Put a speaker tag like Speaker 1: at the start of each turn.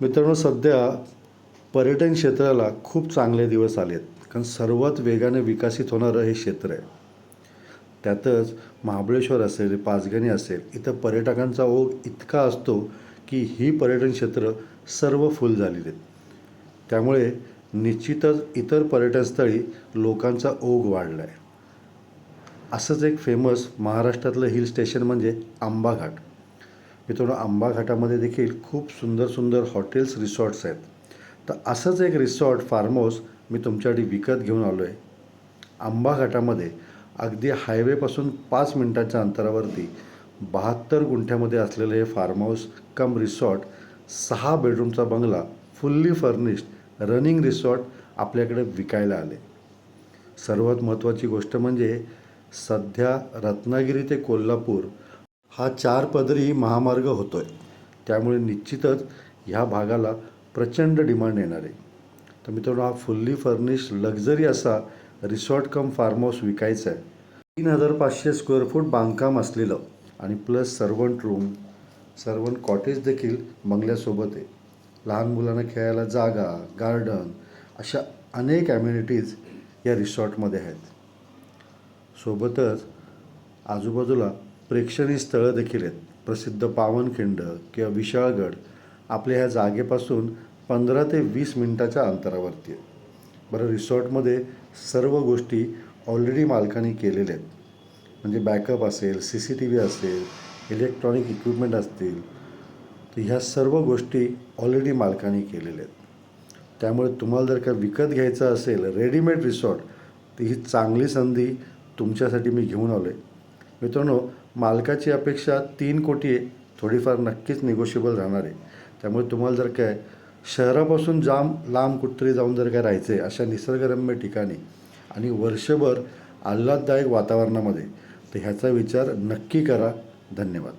Speaker 1: मित्रांनो, सध्या पर्यटन क्षेत्राला खूप चांगले दिवस आले आहेत. कारण सर्वात वेगाने विकसित होणारं हे क्षेत्र आहे. त्यातच महाबळेश्वर असेल, पाचगणी असेल, इथं पर्यटकांचा ओघ इतका असतो की ही पर्यटन क्षेत्र सर्व फुल झालेली आहेत. त्यामुळे निश्चितच इतर पर्यटनस्थळी लोकांचा ओघ वाढला आहे. असंच एक फेमस महाराष्ट्रातलं हिल स्टेशन म्हणजे आंबा घाट. मित्रांनो, आंबा घाटामध्ये देखील खूप सुंदर सुंदर हॉटेल्स, रिसॉर्ट्स आहेत. तर असंच एक रिसॉर्ट, फार्म हाऊस मी तुमच्यासाठी विकत घेऊन आलो आहे. आंबा घाटामध्ये अगदी हायवेपासून 5 मिनिटांच्या अंतरावरती 72 गुंठ्यामध्ये असलेलं हे फार्म हाऊस कम रिसॉर्ट, 6 बेडरूमचा बंगला, फुल्ली फर्निश्ड रनिंग रिसॉर्ट आपल्याकडे विकायला आले. सर्वात महत्त्वाची गोष्ट म्हणजे सध्या रत्नागिरी ते कोल्हापूर हा 4 पदरी महामार्ग होतो आहे. त्यामुळे निश्चितच ह्या भागाला प्रचंड डिमांड येणार आहे. तर मित्रांनो, हा फुल्ली फर्निश्ड लक्झरी असा रिसॉर्ट कम फार्म हाऊस विकायचा आहे. 3500 स्क्वेअर फूट बांधकाम असलेलं आणि plus servant room, servant cottage देखील बंगल्यासोबत आहे. लहान मुलांना खेळायला जागा, गार्डन अशा अनेक ॲम्युनिटीज या रिसॉर्टमध्ये आहेत. सोबतच आजूबाजूला प्रेक्षणीय स्थळं देखील आहेत. प्रसिद्ध पावनखिंड किंवा विशाळगड आपल्या ह्या जागेपासून 15 ते 20 मिनटाच्या अंतरावरती आहे. बरं, रिसॉर्टमध्ये सर्व गोष्टी ऑलरेडी मालकांनी केलेल्या आहेत. म्हणजे बॅकअप असेल, CCTV असेल, इलेक्ट्रॉनिक इक्विपमेंट असतील, तर ह्या सर्व गोष्टी ऑलरेडी मालकांनी केलेल्या आहेत. त्यामुळे तुम्हाला जर का विकत घ्यायचं असेल रेडीमेड रिसॉर्ट, तर ही चांगली संधी तुमच्यासाठी मी घेऊन आलो आहे. मित्रांनो, मालकाची अपेक्षा 3 कोटी आहे. थोडीफार नक्कीच निगोशिएबल राहणार आहे. त्यामुळे तुम्हाला जर काय शहरापासून लांब कुठेतरी जाऊन जर काय राहायचं आहे अशा निसर्गरम्य ठिकाणी आणि वर्षभर आल्हाददायक वातावरणामध्ये, तर ह्याचा विचार नक्की करा. धन्यवाद.